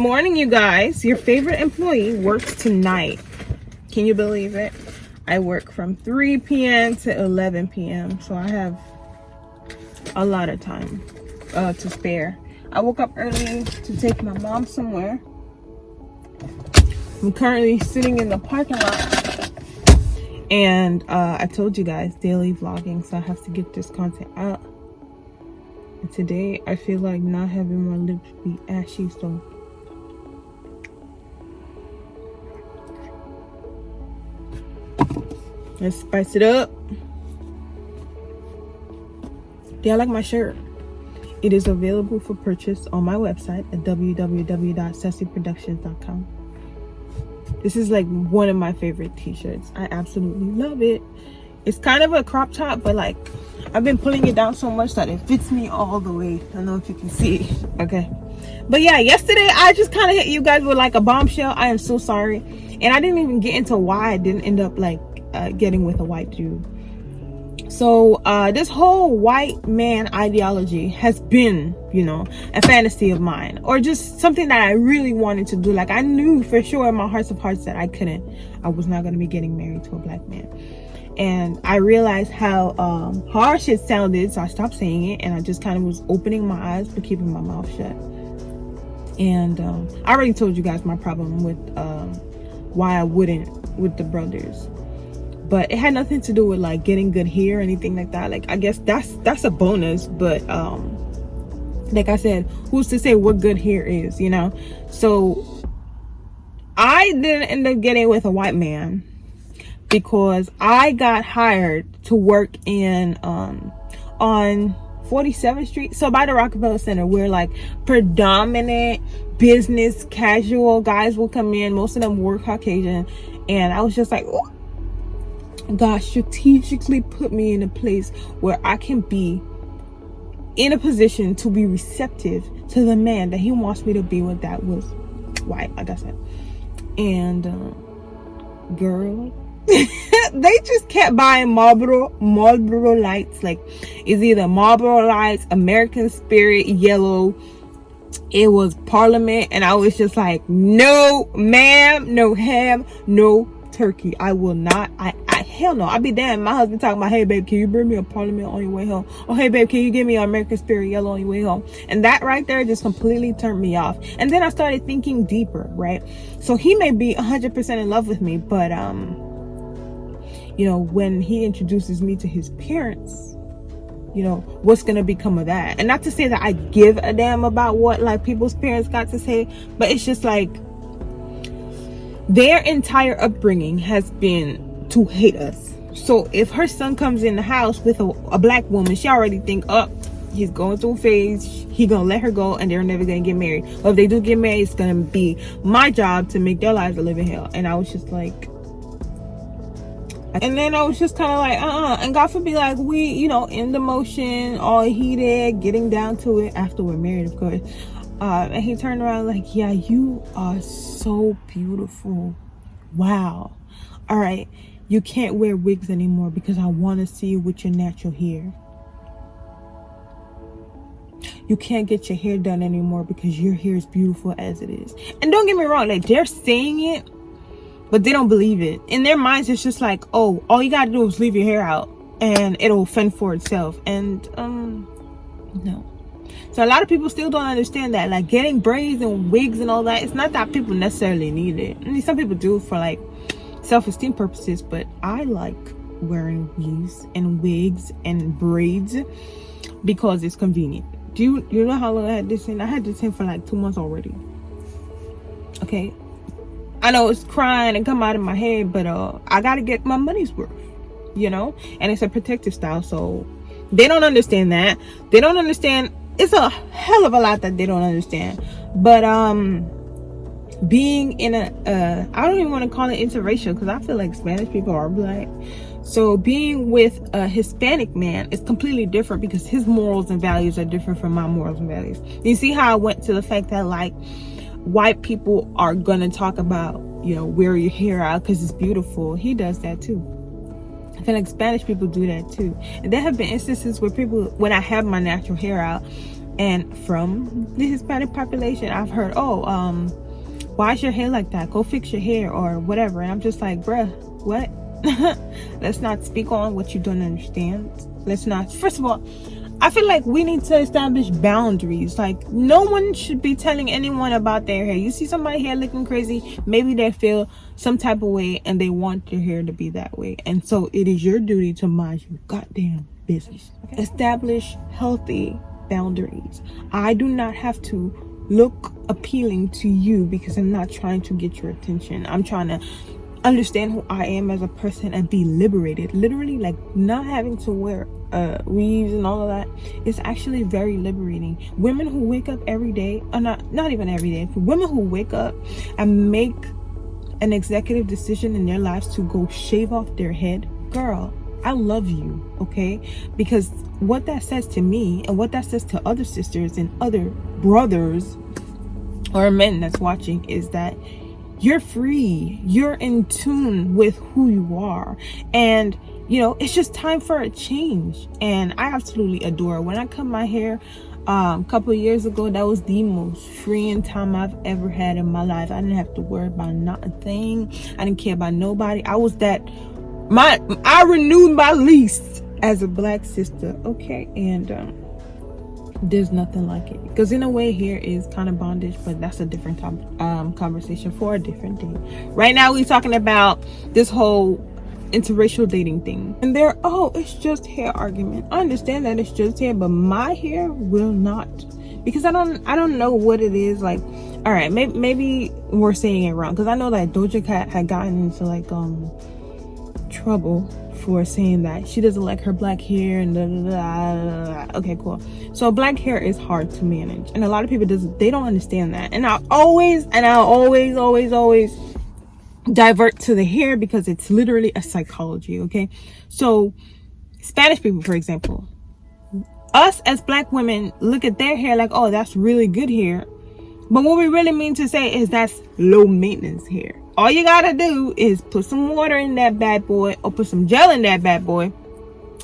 Morning, you guys. Your favorite employee works tonight. Can you believe it? I work from 3 p.m. to 11 p.m. so I have a lot of time to spare. I woke up early to take my mom somewhere. I'm currently sitting in the parking lot, and I told you guys daily vlogging, so I have to get this content out. And today I feel like not having my lips be ashy, so let's spice it up. Do y'all like my shirt? It is available for purchase on my website at www.sassyproductions.com. This is like one of my favorite t-shirts. I absolutely love it. It's kind of a crop top, but like I've been pulling it down so much that it fits me all the way. I don't know if you can see. Okay. But yeah, yesterday I just kind of hit you guys with like a bombshell. I am so sorry. And I didn't even get into why I didn't end up like getting with a white dude. So this whole white man ideology has been, you know, a fantasy of mine, or just something that I really wanted to do. Like I knew for sure in my hearts of hearts that I was not going to be getting married to a black man. And I realized how harsh it sounded, so I stopped saying it, and I just kind of was opening my eyes but keeping my mouth shut. And I already told you guys my problem with why I wouldn't with the brothers. But it had nothing to do with like getting good hair or anything like that. Like I guess that's a bonus, but like I said, who's to say what good hair is, you know? So I didn't end up getting with a white man because I got hired to work in on 47th Street, so by the Rockefeller Center, where like predominant business casual guys will come in. Most of them were Caucasian, and I was just like, oh, God strategically put me in a place where I can be in a position to be receptive to the man that he wants me to be with, that was white, like I said. And girl, they just kept buying Marlboro lights. Like it's either Marlboro lights, American Spirit, yellow. It was Parliament, and I was just like, no ma'am, no ham, no turkey. I will not. I hell no. I'd be damned. My husband talking about, hey babe, can you bring me a Parliament on your way home? Oh hey babe, can you give me an American Spirit yellow on your way home? And that right there just completely turned me off. And then I started thinking deeper, right? So he may be 100% in love with me, but you know, when he introduces me to his parents, you know, what's gonna become of that? And not to say that I give a damn about what like people's parents got to say, but it's just like their entire upbringing has been to hate us. So if her son comes in the house with a black woman, she already think, oh, he's going through a phase, he gonna let her go and they're never gonna get married. Or if they do get married, it's gonna be my job to make their lives a living hell. And I was just like, and then I was just kind of like, and God forbid, like we, you know, in the motion, all heated, getting down to it after we're married, of course. And he turned around like, yeah, you are so beautiful. Wow. All right. You can't wear wigs anymore because I want to see you with your natural hair. You can't get your hair done anymore because your hair is beautiful as it is. And don't get me wrong, like they're saying it, but they don't believe it. In their minds, it's just like, oh, all you got to do is leave your hair out and it'll fend for itself. And no. So a lot of people still don't understand that, like getting braids and wigs and all that, it's not that people necessarily need it. I mean, some people do for like self-esteem purposes, but I like wearing weaves and wigs and braids because it's convenient. Do you know how long I had this in? I had this in for like 2 months already. Okay, I know it's crying and come out of my head, but I gotta get my money's worth, you know. And it's a protective style, so they don't understand that. They don't understand. It's a hell of a lot that they don't understand. But being in a I don't even want to call it interracial because I feel like Spanish people are black. So being with a Hispanic man is completely different because his morals and values are different from my morals and values. You see how I went to the fact that like white people are gonna talk about, you know, wear your hair out because it's beautiful. He does that too. I feel like Spanish people do that too. And there have been instances where people, when I have my natural hair out And from the Hispanic population, I've heard, oh, why is your hair like that? Go fix your hair or whatever. And I'm just like, bruh, what? Let's not speak on what you don't understand. Let's not. First of all, I feel like we need to establish boundaries. Like, no one should be telling anyone about their hair. You see somebody hair looking crazy, maybe they feel some type of way and they want their hair to be that way. And so it is your duty to mind your goddamn business. Okay? Establish healthy boundaries. I do not have to look appealing to you because I'm not trying to get your attention. I'm trying to understand who I am as a person and be liberated. Literally, like, not having to wear weaves and all of that is actually very liberating. Women who wake up every day, or not even every day, women who wake up and make an executive decision in their lives to go shave off their head, girl, I love you, okay? Because what that says to me and what that says to other sisters and other brothers or men that's watching is that you're free, you're in tune with who you are, and you know, it's just time for a change. And I absolutely adore it. When I cut my hair a couple of years ago, that was the most freeing time I've ever had in my life. I didn't have to worry about not a thing. I didn't care about nobody. I renewed my lease as a black sister, okay? And there's nothing like it, because in a way hair is kind of bondage, but that's a different conversation for a different day. Right now we're talking about this whole interracial dating thing, and it's just hair argument. I understand that it's just hair, but my hair will not, because I don't know what it is. Like, all right, maybe we're saying it wrong, because I know that Doja Cat had gotten into like trouble for saying that she doesn't like her black hair and okay, cool. So black hair is hard to manage, and a lot of people they don't understand that. And I'll always divert to the hair, because it's literally a psychology, okay? So Spanish people, for example, us as black women look at their hair like, oh, that's really good hair, but what we really mean to say is that's low maintenance hair. All you gotta do is put some water in that bad boy, or put some gel in that bad boy,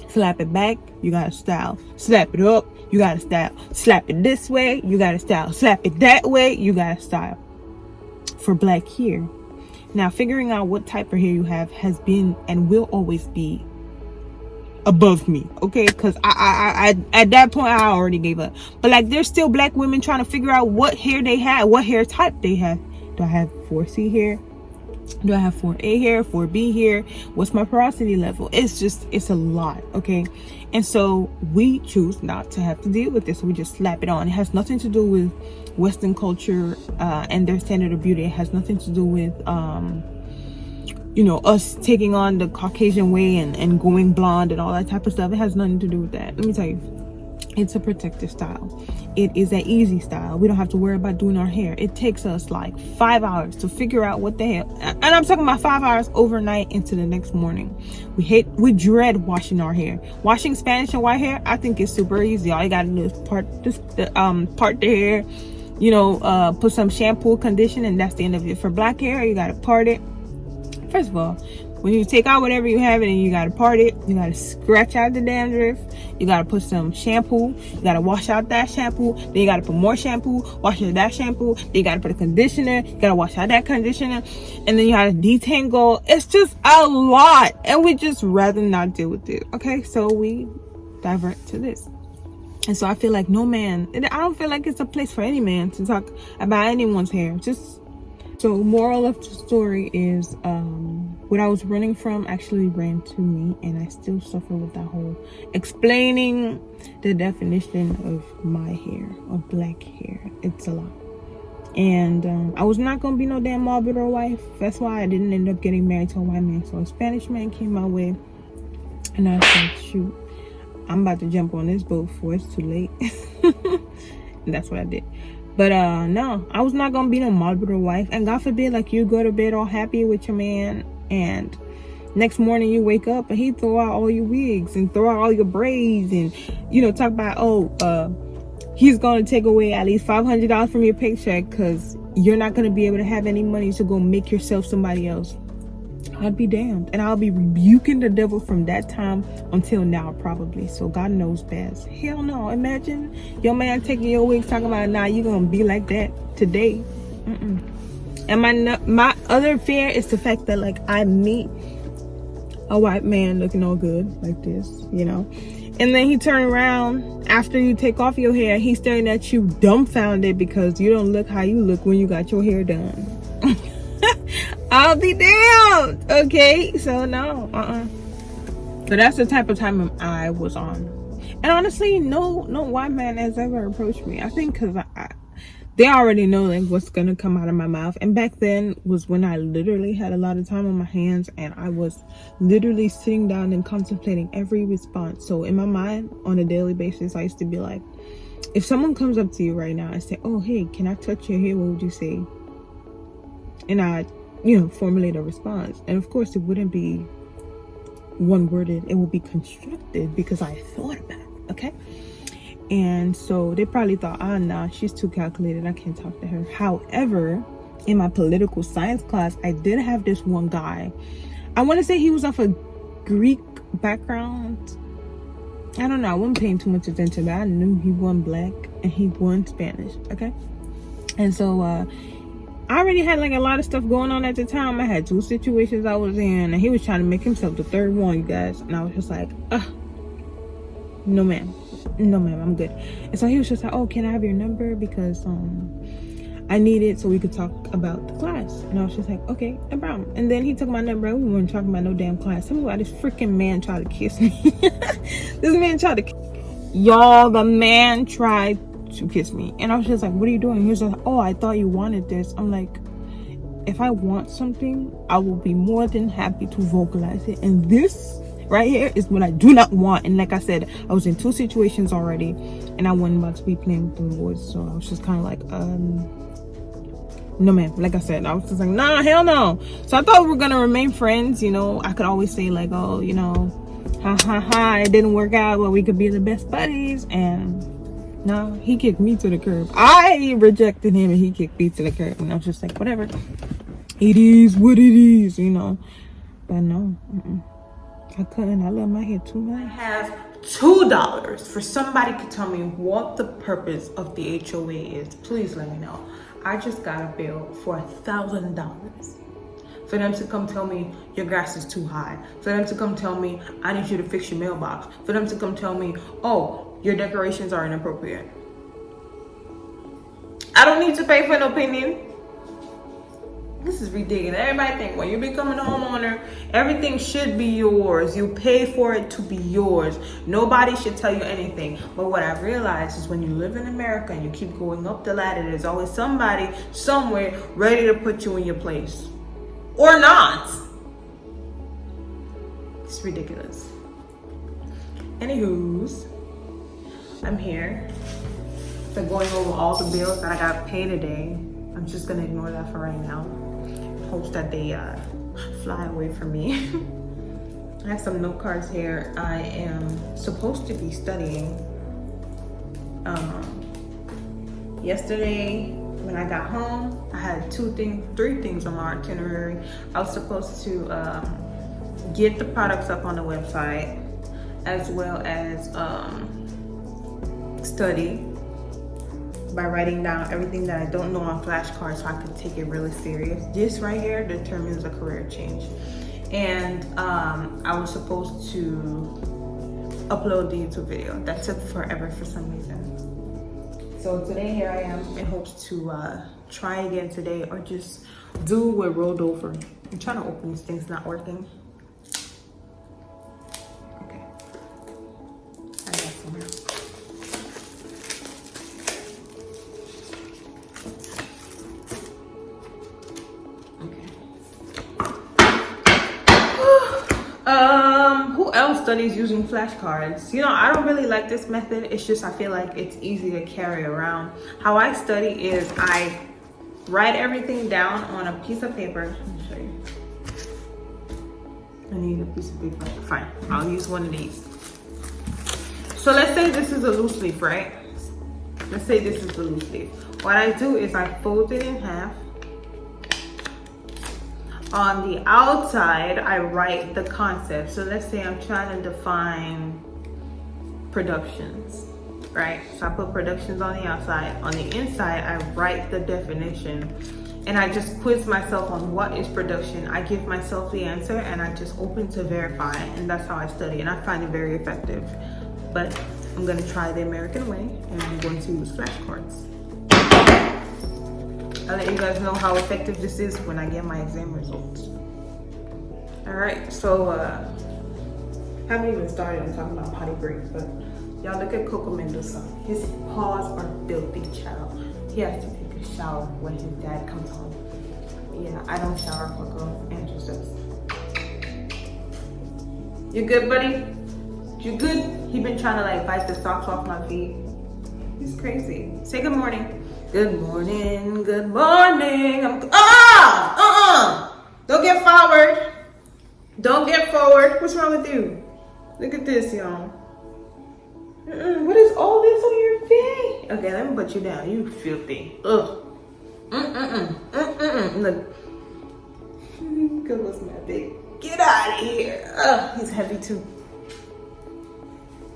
slap it back, you gotta style. Slap it up, you gotta style. Slap it this way, you gotta style. Slap it that way, you gotta style. For black hair. Now, figuring out what type of hair you have has been and will always be above me, okay? Because I at that point I already gave up. But like, there's still black women trying to figure out what hair they have, what hair type they have. Do I have 4C hair? Do I have 4A hair, 4B hair? What's my porosity level? It's a lot, okay? And so we choose not to have to deal with this. So we just slap it on. It has nothing to do with Western culture and their standard of beauty. It has nothing to do with us taking on the Caucasian way and going blonde and all that type of stuff. It has nothing to do with that. Let me tell you, it's a protective style. It is an easy style. We don't have to worry about doing our hair. It takes us like 5 hours to figure out what the hell, and I'm talking about 5 hours overnight into the next morning. We dread washing our hair. Washing Spanish and white hair, I think it's super easy. All you gotta do is part the hair, put some shampoo, condition, and that's the end of it. For black hair, you gotta part it. First of all, when you take out whatever you have and you gotta part it, you gotta scratch out the dandruff, you gotta put some shampoo, you gotta wash out that shampoo, then you gotta put more shampoo, wash out that shampoo, then you gotta put a conditioner, you gotta wash out that conditioner, and then you gotta detangle. It's just a lot, and we just rather not deal with it, okay? So we divert to this. And so I feel like I don't feel like it's a place for any man to talk about anyone's hair. So moral of the story is what I was running from actually ran to me, and I still suffer with that whole explaining the definition of my hair, of black hair. It's a lot. And I was not gonna be no damn Marlboro wife. That's why I didn't end up getting married to a white man. So a Spanish man came my way, and I said, shoot, I'm about to jump on this boat before it's too late. And that's what I did. But no, I was not gonna be no Marlboro wife. And God forbid, like, you go to bed all happy with your man, and next morning you wake up and he throw out all your wigs and throw out all your braids, and talk about he's gonna take away at least $500 from your paycheck because you're not gonna be able to have any money to go make yourself somebody else. I'd be damned. And I'll be rebuking the devil from that time until now, probably. So God knows best. Hell no. Imagine your man taking your wigs, talking about, nah, you gonna be like that today. And my other fear is the fact that, like, I meet a white man looking all good like this, you know, and then he turn around after you take off your hair, he's staring at you dumbfounded because you don't look how you look when you got your hair done. I'll be damned. Okay, so no, so that's the type of time I was on. And honestly, no white man has ever approached me. I think because they already know like what's gonna come out of my mouth. And back then was when I literally had a lot of time on my hands, and I was literally sitting down and contemplating every response. So in my mind, on a daily basis, I used to be like, if someone comes up to you right now and say, oh, hey, can I touch your hair? What would you say? And I, you know, formulate a response. And of course, it wouldn't be one worded. It would be constructed because I thought about it. Okay. And so they probably thought, nah, she's too calculated, I can't talk to her. However, in my political science class, I did have this one guy. I want to say he was of a Greek background. I don't know, I wasn't paying too much attention, but I knew he wasn't black and he wasn't Spanish. Okay. And so I already had like a lot of stuff going on at the time. I had 2 situations I was in, and he was trying to make himself the third one, you guys. And I was just like, no ma'am, I'm good. And so he was just like, oh, can I have your number, because I need it so we could talk about the class. And I was just like, okay, no problem. And then he took my number. We weren't talking about no damn class. Tell me why this freaking man tried to kiss me. This man tried to y'all, the man tried to kiss me. And I was just like, what are you doing? He was like, oh, I thought you wanted this. I'm like, if I want something, I will be more than happy to vocalize it. And this right here is what I do not want. And like I said, I was in 2 situations already, and I wasn't about to be playing with the words. So I was just kind of like, no man. Like I said, I was just like, nah, hell no. So I thought we were gonna remain friends, you know. I could always say like, oh, you know, it didn't work out, but we could be the best buddies. And no, he kicked me to the curb. I rejected him and he kicked me to the curb. And I was just like, whatever, it is what it is, you know. But no, I couldn't. I love my hair too much. I have $2 for somebody to tell me what the purpose of the HOA is. Please let me know. I just got a bill for $1,000 for them to come tell me your grass is too high, for them to come tell me I need you to fix your mailbox, for them to come tell me, oh, your decorations are inappropriate. I don't need to pay for no opinion. This is ridiculous. Everybody think when you become a homeowner, everything should be yours. You pay for it to be yours. Nobody should tell you anything. But what I've realized is when you live in America and you keep going up the ladder, there's always somebody somewhere ready to put you in your place. Or not. It's ridiculous. Anywho's, I'm here. So going over all the bills that I got paid today. I'm just gonna ignore that for right now. Hopes that they fly away from me. I have some note cards here. I am supposed to be studying. Yesterday when I got home, I had 3 things on my itinerary. I was supposed to get the products up on the website, as well as study by writing down everything that I don't know on flashcards so I could take it really serious. This right here determines a career change. And I was supposed to upload the YouTube video. That took forever for some reason. So today here I am in hopes to try again today, or just do what rolled over. I'm trying to open this thing, it's not working. Okay. I got somewhere. Who else studies using flashcards? You know, I don't really like this method. It's just I feel like it's easy to carry around. How I study is I write everything down on a piece of paper. Let me show you. I need a piece of paper. Fine, I'll use one of these. So let's say this is a loose leaf, right? Let's say this is a loose leaf. What I do is I fold it in half. On the outside, I write the concept. So let's say I'm trying to define productions, right? So I put productions on the outside. On the inside, I write the definition, and I just quiz myself on what is production. I give myself the answer, and I just open to verify, and that's how I study, and I find it very effective. But I'm gonna try the American way, and I'm going to use flashcards. I'll let you guys know how effective this is when I get my exam results. All right, so haven't even started on talking about potty breaks, but y'all look at Coco Mendoza. His paws are filthy, child. He has to take a shower when his dad comes home. Yeah, I don't shower, Coco. Andrew says. You good, buddy? You good? He been trying to like bite the socks off my feet. He's crazy. Say good morning. Good morning, good morning. Don't get forward. Don't get forward. What's wrong with you? Look at this, y'all. What is all this on your face? Okay, let me put you down. You filthy. Ugh. Look. Goodness, my big. Get out of here. Ugh, he's heavy too.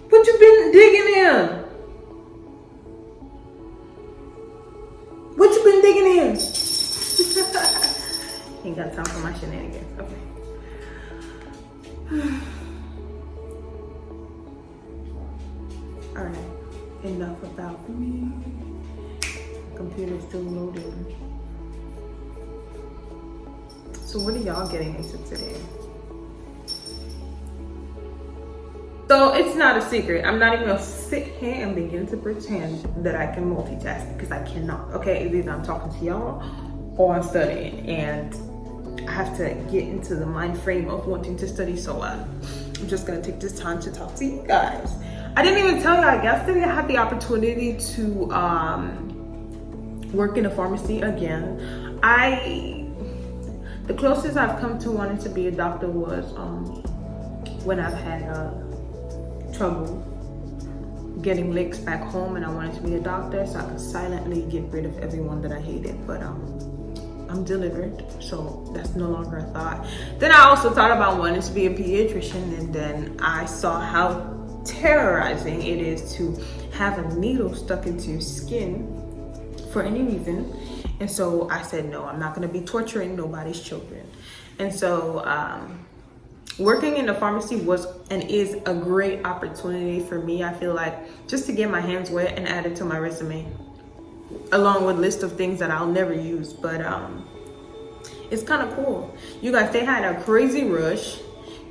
What you been digging in? What you been digging in? Ain't got time for my shenanigans. Okay. All right. Enough about me. Computer's still loading. So what are y'all getting into today? So it's not a secret. I'm not even gonna sit here and begin to pretend that I can multitask, because I cannot. Okay, either I'm talking to y'all or I'm studying, and I have to get into the mind frame of wanting to study. So I'm just gonna take this time to talk to you guys. I didn't even tell y'all yesterday I had the opportunity to work in a pharmacy again. The closest I've come to wanting to be a doctor was when I've had trouble getting licks back home, and I wanted to be a doctor so I could silently get rid of everyone that I hated. But I'm delivered, so that's no longer a thought. Then I also thought about wanting to be a pediatrician, and then I saw how terrorizing it is to have a needle stuck into your skin for any reason. And so I said, no, I'm not going to be torturing nobody's children. And so working in the pharmacy was and is a great opportunity for me. I feel like just to get my hands wet and add it to my resume, along with a list of things that I'll never use. But it's kind of cool. You guys, they had a crazy rush.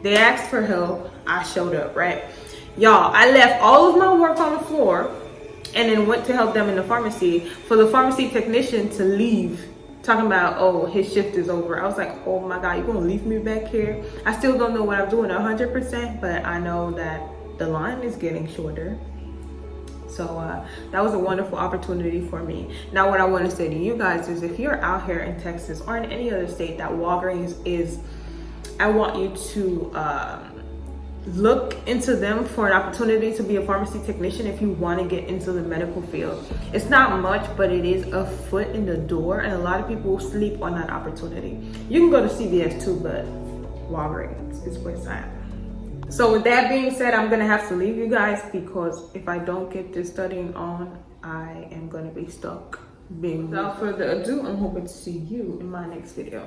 They asked for help. I showed up, right? Y'all, I left all of my work on the floor and then went to help them in the pharmacy for the pharmacy technician to leave, talking about, oh, his shift is over. I was like, oh my God, you're gonna leave me back here? I still don't know what I'm doing 100%, but I know that the line is getting shorter. So that was a wonderful opportunity for me. Now, what I want to say to you guys is, if you're out here in Texas or in any other state that Walgreens is, I want you to look into them for an opportunity to be a pharmacy technician if you want to get into the medical field. It's not much, but it is a foot in the door, and a lot of people sleep on that opportunity. You can go to CVS too, but Walgreens is where it's at. So with that being said, I'm gonna have to leave you guys, because if I don't get this studying on, I am gonna be stuck being. Without further ado, I'm hoping to see you in my next video.